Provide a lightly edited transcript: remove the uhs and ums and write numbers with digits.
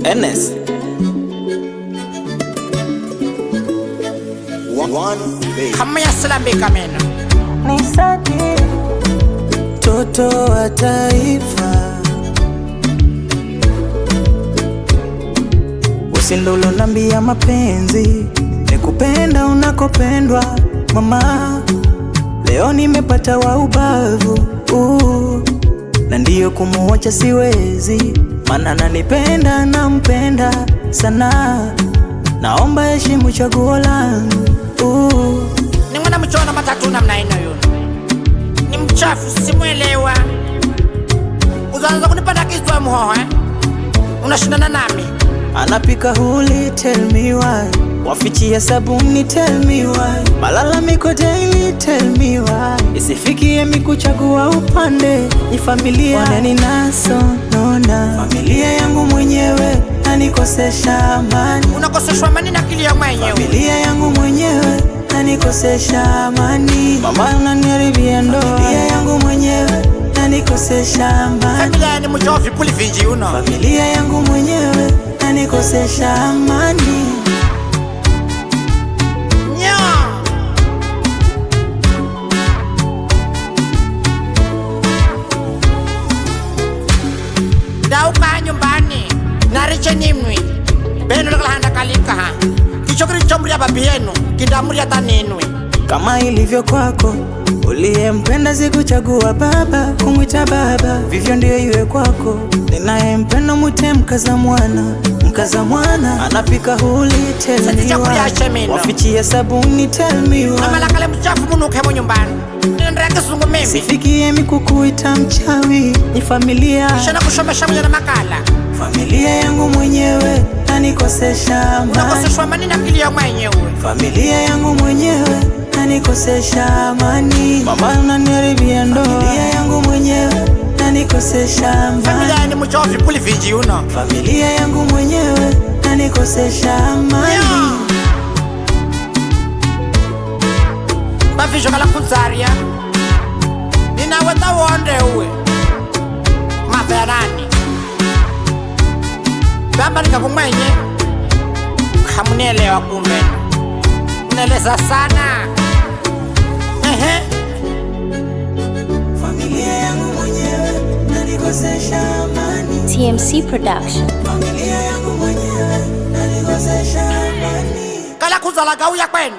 NS kama ya salambe kameno nisaidie, toto wa taifa, usindolo nambia mapenzi nikupenda unakopendwa mama. Leo nimepata wa ubavu na ndiyo kumuacha siwezi, mana nanipenda nampenda sana. Naomba heshimu chaguo langu. Ni mwana mchona matatu namna ino yun. Ni mchafu simuelewa. Uzaanza kunipanda kiswa muhoho unashindana nami. Anapika huli tell me why, wafichia sabuni tell me why, malalamiko daily tell me why. Isifikie mikuchagua upande, ni familia waneni naso nona. Familia yangu mwenyewe nanikosesha amani. Unakoseshwa amani na akili ya mwenyewe. Familia yangu mwenyewe nanikosesha amani. Mama unaniharibia ndoa. Familia yangu mwenyewe nanikosesha amani. Familia ni mjovi puli vinji uno. Familia yangu mwenyewe nanikosesha amani. Dauka nyumbani nariche nimwi beno lakalahanda kalika ha kichokiri chomria babi yenu kindamuria taninwi. Kama ilivyo kwako uliyempenda sikuchagua baba kumwita baba, vivyo ndio iwe kwako. Ninayempenda mwite mkaza mwana, mkaza mwana. Anapika huli tell me why, wafichia sabuni tell me why. Mama lakale mchafu munuke mo nyumbani nendeke sungu mimi. Sifikie mikukuita mchawi, ni familia shana kushomesha mwenye na makala. Familia yangu mwenyewe nanikosesha amani. Unakoseshwa amani na akili ya mwenyewe. Familia yangu mwenyewe nanikosesha amani. Mama unaniharibia ndoa. Familia yangu mwenyewe nanikosesha amani. Familia ni mjovi puli vinji uno. Familia yangu mwenyewe nanikosesha amani. Bavisho kala kunzaria ninaweta wonde uwe maverani bamba nikakumwenye kamunielewa kumbe uneleza sana. Familia yangu mwenyewe nanikosesha amani. TMC Production. Familia yangu mwenyewe nanikosesha amani. Kala kuzala gauya kwenu